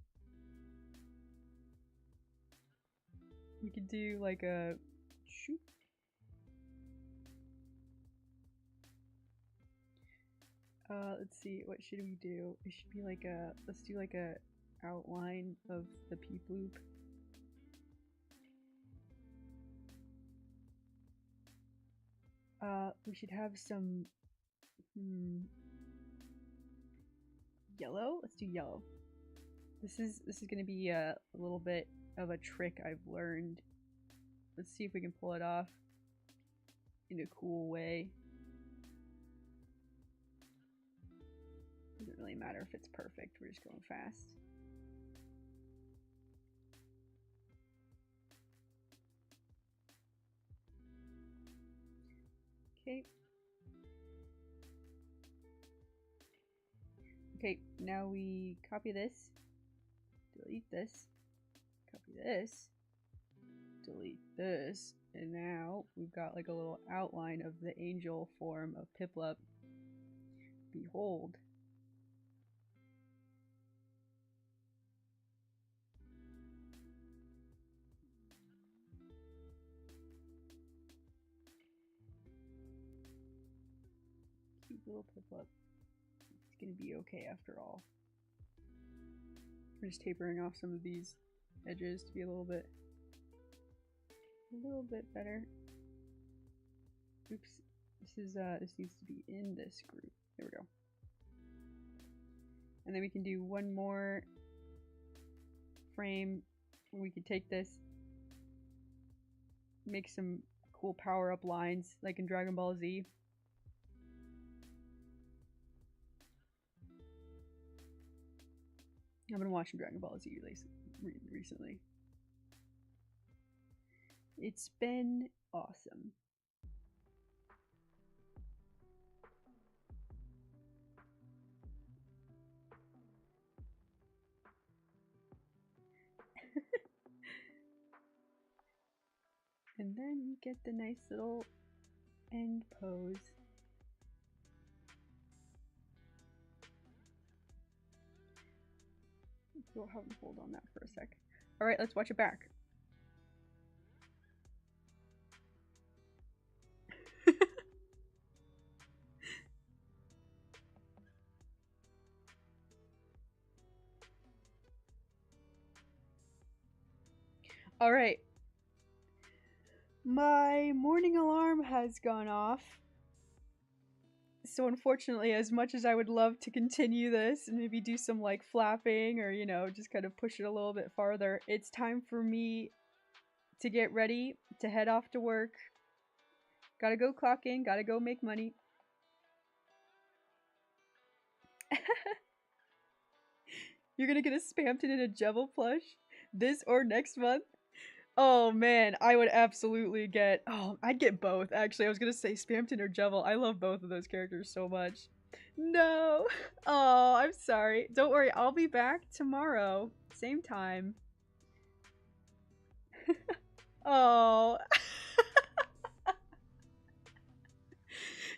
We could do like a shoot. Let's see, what should we do? It should be like a, let's do like a outline of the Peeploop. We should have some, yellow? Let's do yellow. This is gonna be a little bit of a trick I've learned. Let's see if we can pull it off in a cool way. Doesn't really matter if it's perfect, we're just going fast. Okay. Okay, now we copy this, delete this, copy this, delete this, and now we've got like a little outline of the angel form of Piplup. Behold. Cute little Piplup. It's gonna be okay after all. We're just tapering off some of these edges to be a little bit better. Oops. This needs to be in this group. There we go. And then we can do one more frame where we can take this, make some cool power-up lines like in Dragon Ball Z. I've been watching Dragon Ball Z recently. It's been awesome. And then you get the nice little end pose. We'll have him hold on that for a sec. Alright, let's watch it back. Alright. My morning alarm has gone off. So unfortunately, as much as I would love to continue this and maybe do some like flapping or, you know, just kind of push it a little bit farther, it's time for me to get ready to head off to work. Gotta go clock in, gotta go make money. You're gonna get a spammed in a Jevil plush? This or next month? Oh man, I would absolutely get. Oh, I'd get both. Actually, I was gonna say Spamton or Jevil. I love both of those characters so much. No. Oh, I'm sorry. Don't worry. I'll be back tomorrow, same time. Oh.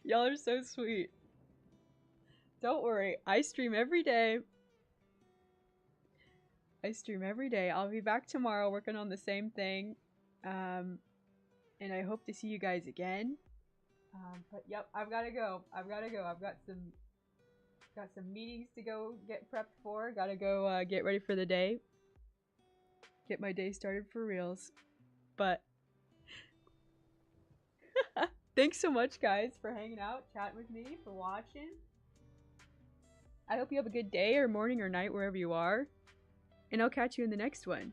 Y'all are so sweet. Don't worry. I stream every day. I stream every day. I'll be back tomorrow working on the same thing. And I hope to see you guys again. But yep, I've gotta go. I've got some meetings to go get prepped for. Gotta go get ready for the day. Get my day started for reals. But thanks so much, guys, for hanging out, chatting with me, for watching. I hope you have a good day or morning or night wherever you are. And I'll catch you in the next one.